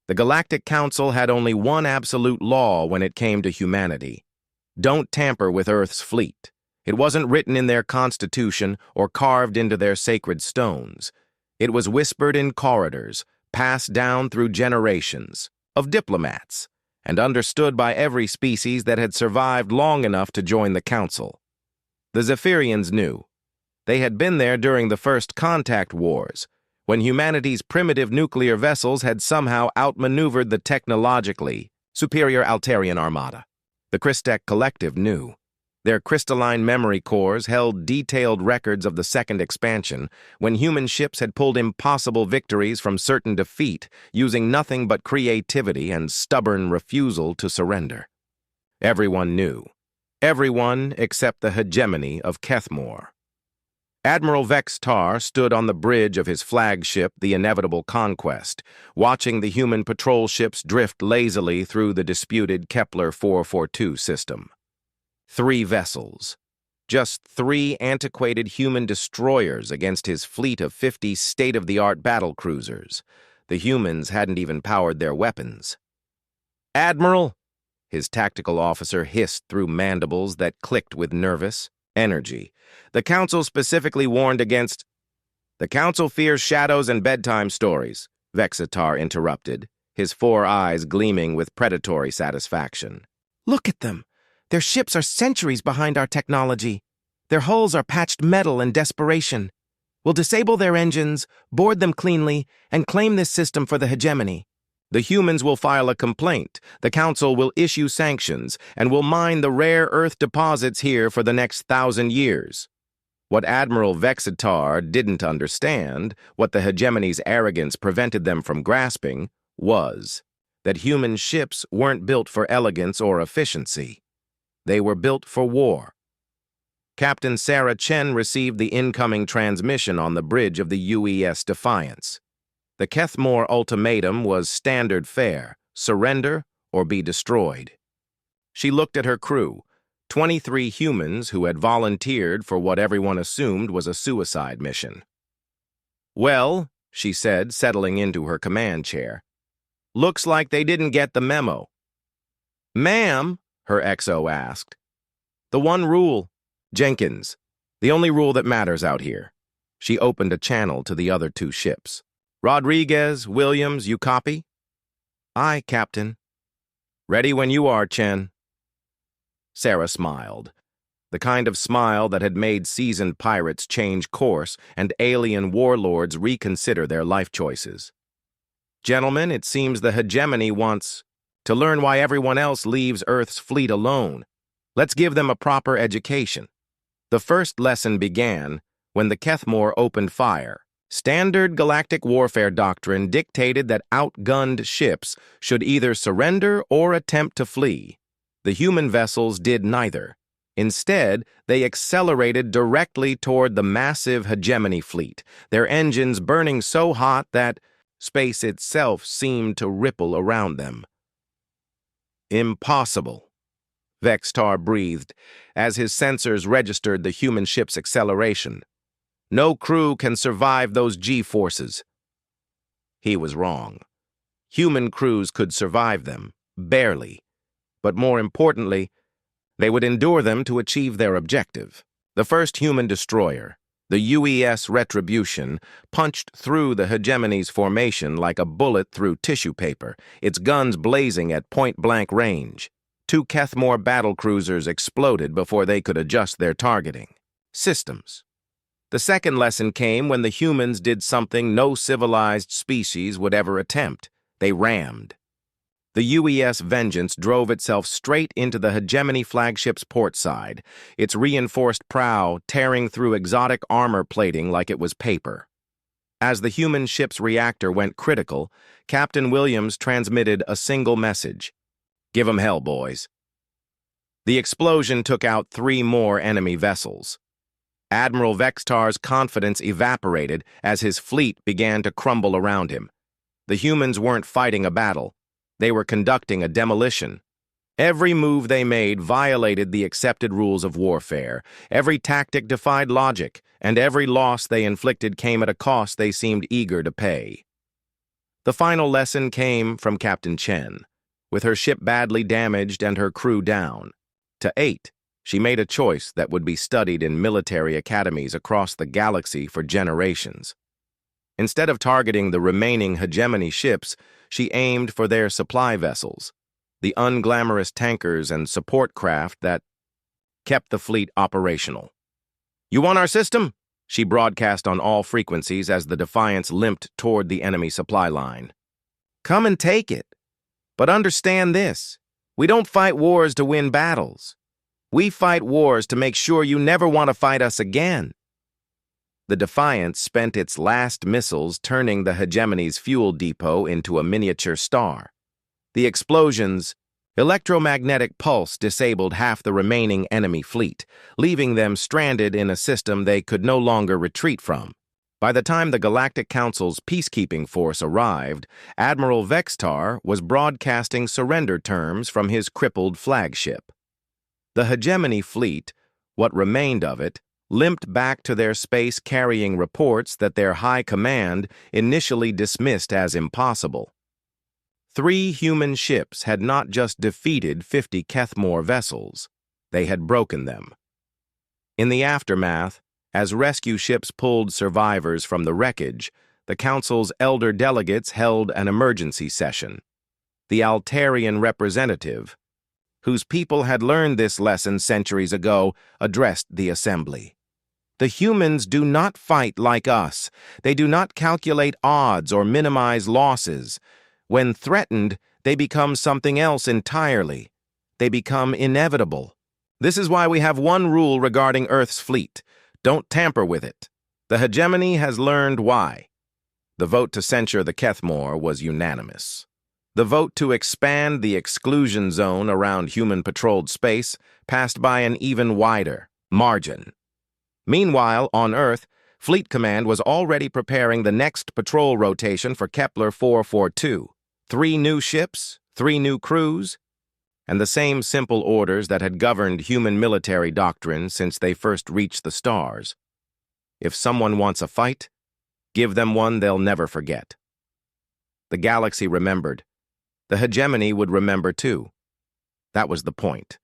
The Galactic Council had only one absolute law when it came to humanity. Don't tamper with Earth's fleet. It wasn't written in their constitution or carved into their sacred stones. It was whispered in corridors, passed down through generations, of diplomats, and understood by every species that had survived long enough to join the Council. The Zephyrians knew. They had been there during the first contact wars, when humanity's primitive nuclear vessels had somehow outmaneuvered the technologically superior Altarian armada. The Christek Collective knew. Their crystalline memory cores held detailed records of the second expansion, when human ships had pulled impossible victories from certain defeat, using nothing but creativity and stubborn refusal to surrender. Everyone knew. Everyone except the hegemony of Kethmor. Admiral Vex Tar stood on the bridge of his flagship, the Inevitable Conquest, watching the human patrol ships drift lazily through the disputed Kepler 442 system. 3 vessels. Just 3 antiquated human destroyers against his fleet of 50 state-of-the-art battle cruisers. The humans hadn't even powered their weapons. "Admiral," his tactical officer hissed through mandibles that clicked with nervous energy. "The Council specifically warned against—" "The Council fears shadows and bedtime stories," Vexitar interrupted, his 4 eyes gleaming with predatory satisfaction. "Look at them. Their ships are centuries behind our technology. Their hulls are patched metal in desperation. We'll disable their engines, board them cleanly, and claim this system for the hegemony. The humans will file a complaint, the Council will issue sanctions, and will mine the rare Earth deposits here for the next 1,000 years. What Admiral Vexitar didn't understand, what the hegemony's arrogance prevented them from grasping, was that human ships weren't built for elegance or efficiency. They were built for war. Captain Sarah Chen received the incoming transmission on the bridge of the UES Defiance. The Kethmor ultimatum was standard fare: surrender or be destroyed. She looked at her crew, 23 humans who had volunteered for what everyone assumed was a suicide mission. "Well," she said, settling into her command chair, "looks like they didn't get the memo." "Ma'am?" her XO asked. "The one rule, Jenkins, the only rule that matters out here." She opened a channel to the other 2 ships. "Rodriguez, Williams, you copy?" "Aye, Captain." "Ready when you are, Chen." Sarah smiled, the kind of smile that had made seasoned pirates change course and alien warlords reconsider their life choices. "Gentlemen, it seems the hegemony wants to learn why everyone else leaves Earth's fleet alone. Let's give them a proper education." The first lesson began when the Kethmor opened fire. Standard galactic warfare doctrine dictated that outgunned ships should either surrender or attempt to flee. The human vessels did neither. Instead, they accelerated directly toward the massive hegemony fleet, their engines burning so hot that space itself seemed to ripple around them. "Impossible," Vexitar breathed as his sensors registered the human ship's acceleration. "No crew can survive those G-forces." He was wrong. Human crews could survive them, barely. But more importantly, they would endure them to achieve their objective. The first human destroyer, the UES Retribution, punched through the hegemony's formation like a bullet through tissue paper, its guns blazing at point-blank range. 2 Kethmor battlecruisers exploded before they could adjust their targeting. Systems. The second lesson came when the humans did something no civilized species would ever attempt. They rammed. The UES Vengeance drove itself straight into the hegemony flagship's port side, its reinforced prow tearing through exotic armor plating like it was paper. As the human ship's reactor went critical, Captain Williams transmitted a single message: "Give 'em hell, boys." The explosion took out 3 more enemy vessels. Admiral Vexitar's confidence evaporated as his fleet began to crumble around him. The humans weren't fighting a battle. They were conducting a demolition. Every move they made violated the accepted rules of warfare. Every tactic defied logic, and every loss they inflicted came at a cost they seemed eager to pay. The final lesson came from Captain Chen. With her ship badly damaged and her crew down, to 8, she made a choice that would be studied in military academies across the galaxy for generations. Instead of targeting the remaining hegemony ships, she aimed for their supply vessels, the unglamorous tankers and support craft that kept the fleet operational. "You want our system?" she broadcast on all frequencies as the Defiance limped toward the enemy supply line. "Come and take it. But understand this, we don't fight wars to win battles. We fight wars to make sure you never want to fight us again." The Defiance spent its last missiles turning the hegemony's fuel depot into a miniature star. The explosions' electromagnetic pulse disabled half the remaining enemy fleet, leaving them stranded in a system they could no longer retreat from. By the time the Galactic Council's peacekeeping force arrived, Admiral Vextar was broadcasting surrender terms from his crippled flagship. The hegemony fleet, what remained of it, limped back to their space carrying reports that their high command initially dismissed as impossible. 3 human ships had not just defeated 50 Kethmore vessels, they had broken them. In the aftermath, as rescue ships pulled survivors from the wreckage, the Council's elder delegates held an emergency session. The Altarian representative, whose people had learned this lesson centuries ago, addressed the assembly. "The humans do not fight like us. They do not calculate odds or minimize losses. When threatened, they become something else entirely. They become inevitable. This is why we have one rule regarding Earth's fleet. Don't tamper with it. The hegemony has learned why." The vote to censure the Kethmore was unanimous. The vote to expand the exclusion zone around human-patrolled space passed by an even wider margin. Meanwhile, on Earth, Fleet Command was already preparing the next patrol rotation for Kepler 442. 3 new ships, 3 new crews, and the same simple orders that had governed human military doctrine since they first reached the stars. If someone wants a fight, give them one they'll never forget. The galaxy remembered. The hegemony would remember too. That was the point.